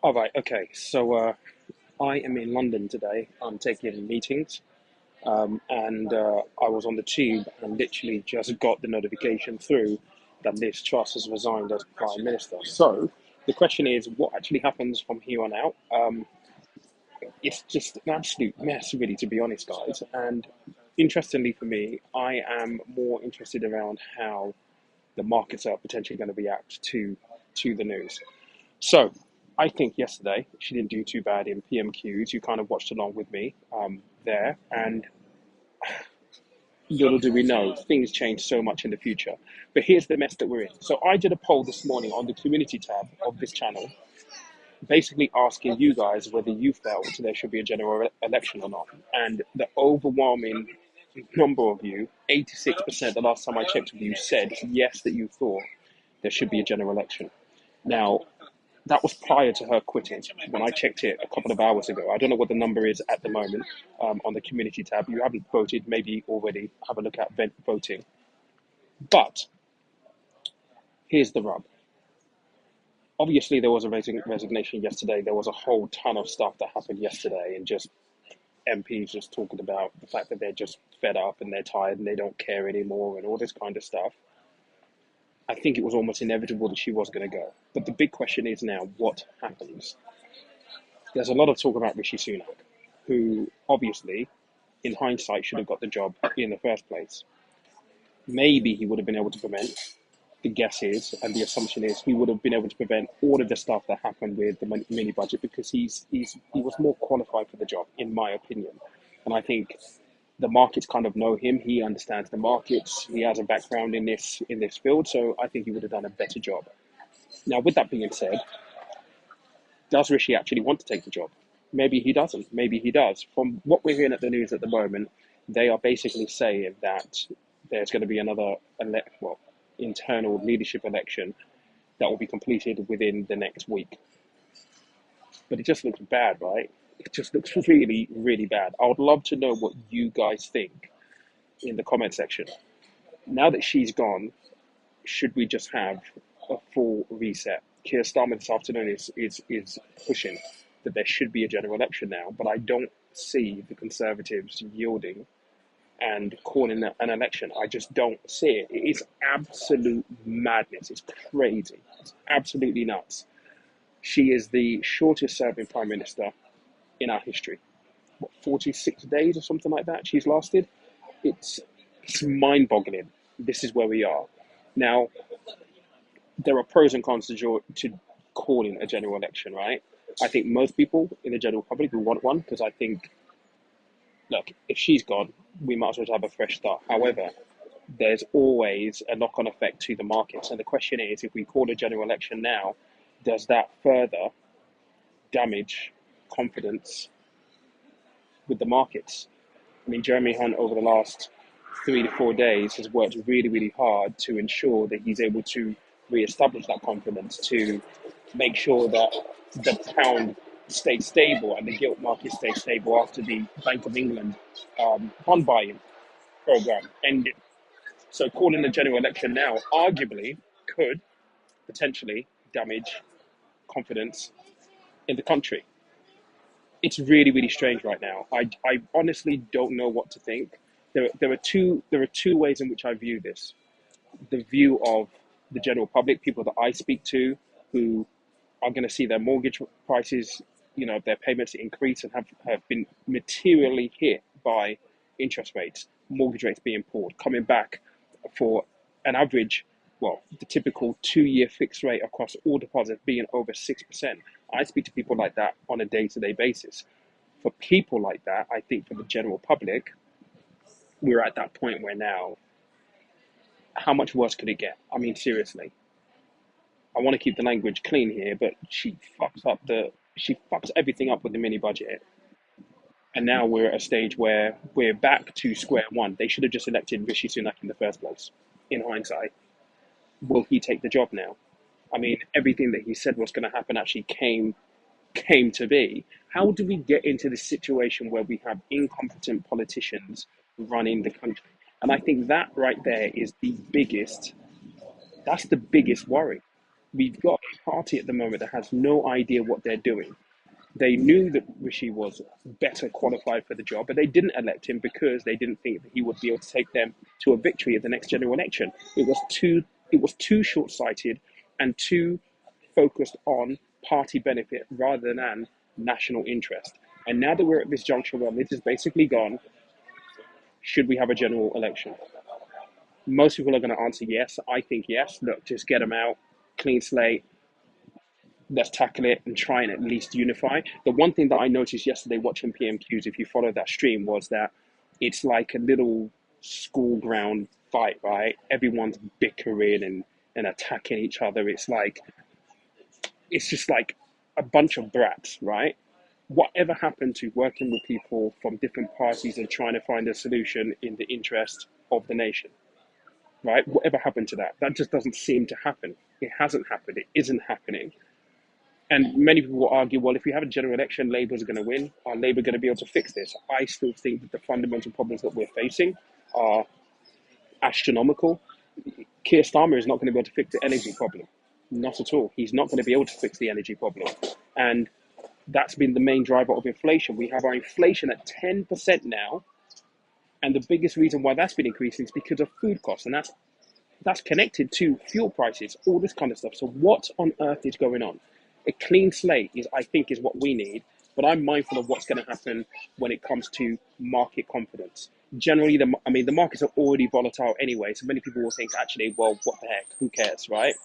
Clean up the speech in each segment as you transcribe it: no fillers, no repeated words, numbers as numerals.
All right, okay. I am in London today. I'm taking meetings, and I was on the tube and literally just got the notification through that Liz Truss has resigned as Prime Minister. So the question is, what actually happens from here on out? It's just an absolute mess, really, to be honest, guys. And interestingly for me, I am more interested around how the markets are potentially going to react to the news. So, I think yesterday she didn't do too bad in PMQs. You kind of watched along with me there, and little do we know, things change so much in the future. But here's the mess that we're in. So, I did a poll this morning on the community tab of this channel, basically asking you guys whether you felt there should be a general election or not. And the overwhelming number of you, 86%, the last time I checked with you, said yes, that you thought there should be a general election. Now, that was prior to her quitting. When I checked it a couple of hours ago, I don't know what the number is at the moment on the community tab. You haven't voted, maybe already have a look at voting. But here's the rub. Obviously, there was a resignation yesterday. There was a whole ton of stuff that happened yesterday, and just MPs just talking about the fact that they're just fed up and they're tired and they don't care anymore and all this kind of stuff. I think it was almost inevitable that she was going to go. But the big question is now, what happens? There's a lot of talk about Rishi Sunak, who obviously, in hindsight, should have got the job in the first place. Maybe he would have been able to prevent, the guess is, and the assumption is, he would have been able to prevent all of the stuff that happened with the mini budget because he was more qualified for the job, in my opinion. And I think the markets kind of know him. He understands the markets. He has a background in this field, so I think he would have done a better job. Now, with that being said, does Rishi actually want to take the job? Maybe he doesn't. Maybe he does. From what we're hearing at the news at the moment, they are basically saying that there's going to be another internal leadership election that will be completed within the next week. But it just looks bad, right? It just looks really, really bad. I would love to know what you guys think in the comment section. Now that she's gone, should we just have a full reset? Keir Starmer this afternoon is pushing that there should be a general election now, but I don't see the Conservatives yielding and calling an election. I just don't see it. It is absolute madness. It's crazy. It's absolutely nuts. She is the shortest serving Prime Minister in our history. What, 46 days or something like that she's lasted? It's mind-boggling. This is where we are. Now, there are pros and cons to calling a general election, right? I think most people in the general public will want one because I think, look, if she's gone, we might as well have a fresh start. However, there's always a knock-on effect to the markets. And the question is, if we call a general election now, does that further damage confidence with the markets? I mean, Jeremy Hunt over the last 3 to 4 days has worked really, really hard to ensure that he's able to re-establish that confidence, to make sure that the pound stays stable and the gilt market stays stable after the Bank of England bond buying program ended. So calling a general election now arguably could potentially damage confidence in the country. It's really, really strange right now. I honestly don't know what to think. There are two ways in which I view this. The view of the general public, people that I speak to, who are going to see their mortgage prices, their payments increase and have been materially hit by interest rates, mortgage rates being pulled, coming back for an average, the typical 2-year fixed rate across all deposits being over 6%. I speak to people like that on a day-to-day basis. For people like that, I think for the general public, we're at that point where now, how much worse could it get? I mean, seriously. I want to keep the language clean here, but she fucks everything up with the mini budget. And now we're at a stage where we're back to square one. They should have just elected Rishi Sunak in the first place, in hindsight. Will he take the job now? I mean, everything that he said was going to happen actually came to be. How do we get into this situation where we have incompetent politicians running the country? And I think that right there is that's the biggest worry. We've got party at the moment that has no idea what they're doing. They knew that Rishi was better qualified for the job, but they didn't elect him because they didn't think that he would be able to take them to a victory at the next general election. It was too short-sighted and too focused on party benefit rather than national interest. And now that we're at this juncture where this is basically gone, should we have a general election? Most people are going to answer yes. I think yes. Look, just get them out, clean slate. Let's tackle it and try and at least unify. The one thing that I noticed yesterday watching PMQs, if you follow that stream, was that it's like a little school ground fight, right? Everyone's bickering and attacking each other. It's just like a bunch of brats, right? Whatever happened to working with people from different parties and trying to find a solution in the interest of the nation, right? Whatever happened to that? That just doesn't seem to happen. It hasn't happened. It isn't happening. And many people will argue, well, if we have a general election, Labour's going to win. Are Labour going to be able to fix this? I still think that the fundamental problems that we're facing are astronomical. Keir Starmer is not going to be able to fix the energy problem. Not at all. He's not going to be able to fix the energy problem. And that's been the main driver of inflation. We have our inflation at 10% now. And the biggest reason why that's been increasing is because of food costs. And that's connected to fuel prices, all this kind of stuff. So what on earth is going on? A clean slate I think is what we need, but I'm mindful of what's going to happen when it comes to market confidence. Generally, the markets are already volatile anyway, so many people will think, actually, well, what the heck, who cares, right?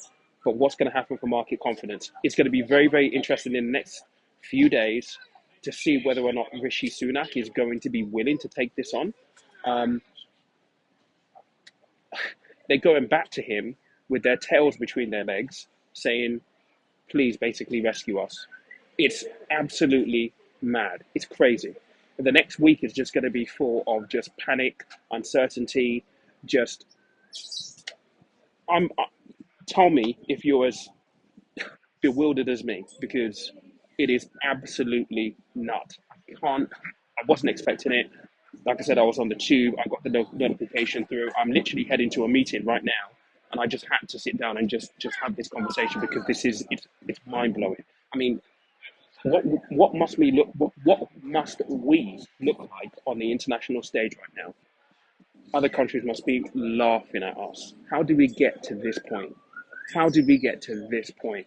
But what's going to happen for market confidence? It's going to be very, very interesting in the next few days to see whether or not Rishi Sunak is going to be willing to take this on. They're going back to him with their tails between their legs, saying, please basically rescue us. It's absolutely mad. It's crazy. The next week is just going to be full of just panic, uncertainty, tell me if you're as bewildered as me, because it is absolutely nuts. I wasn't expecting it. Like I said, I was on the tube. I got the notification through. I'm literally heading to a meeting right now. And I just had to sit down and just have this conversation because it's mind blowing. I mean, what must we look like on the international stage right now? Other countries must be laughing at us. How do we get to this point? How did we get to this point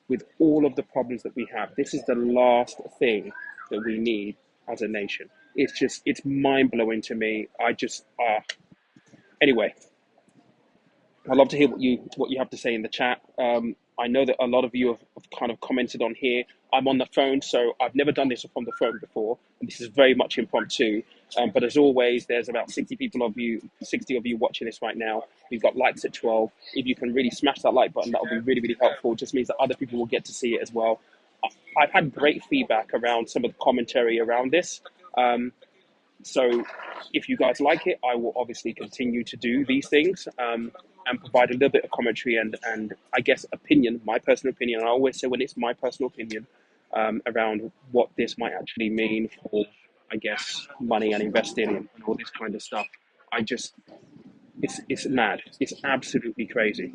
with all of the problems that we have? This is the last thing that we need as a nation. It's mind blowing to me. Anyway. I'd love to hear what you have to say in the chat. I know that a lot of you have kind of commented on here. I'm on the phone, so I've never done this from the phone before, and this is very much impromptu. But as always, there's about 60 of you watching this right now. We've got likes at 12. If you can really smash that like button, that will be really, really helpful. It just means that other people will get to see it as well. I've had great feedback around some of the commentary around this. So if you guys like it, I will obviously continue to do these things and provide a little bit of commentary and I guess opinion, my personal opinion. And I always say when it's my personal opinion around what this might actually mean for, I guess, money and investing and all this kind of stuff. It's mad. It's absolutely crazy.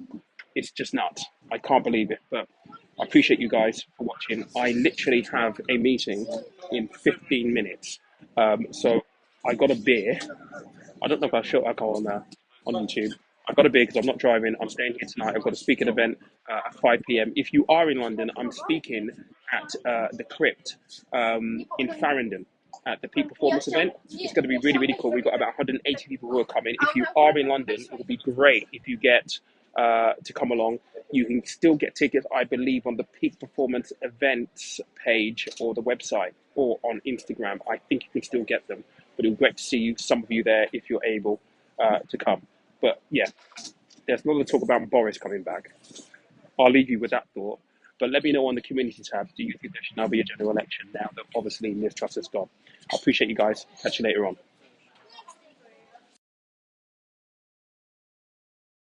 It's just nuts. I can't believe it. But I appreciate you guys for watching. I literally have a meeting in 15 minutes. So I got a beer. I don't know if I'll show alcohol on YouTube. I got a beer because I'm not driving. I'm staying here tonight. I've got a speaking event at 5 p.m. If you are in London, I'm speaking at the Crypt in Farringdon at the Peak Performance event. It's going to be really, really cool. We've got about 180 people who are coming. If you are in London, it will be great if you get to come along. You can still get tickets, I believe, on the Peak Performance events page or the website or on Instagram. I think you can still get them. But it would be great to see some of you there if you're able to come. But yeah, there's a lot of talk about Boris coming back. I'll leave you with that thought. But let me know on the community tab, do you think there should now be a general election now that obviously Liz Truss has gone? I appreciate you guys. Catch you later on.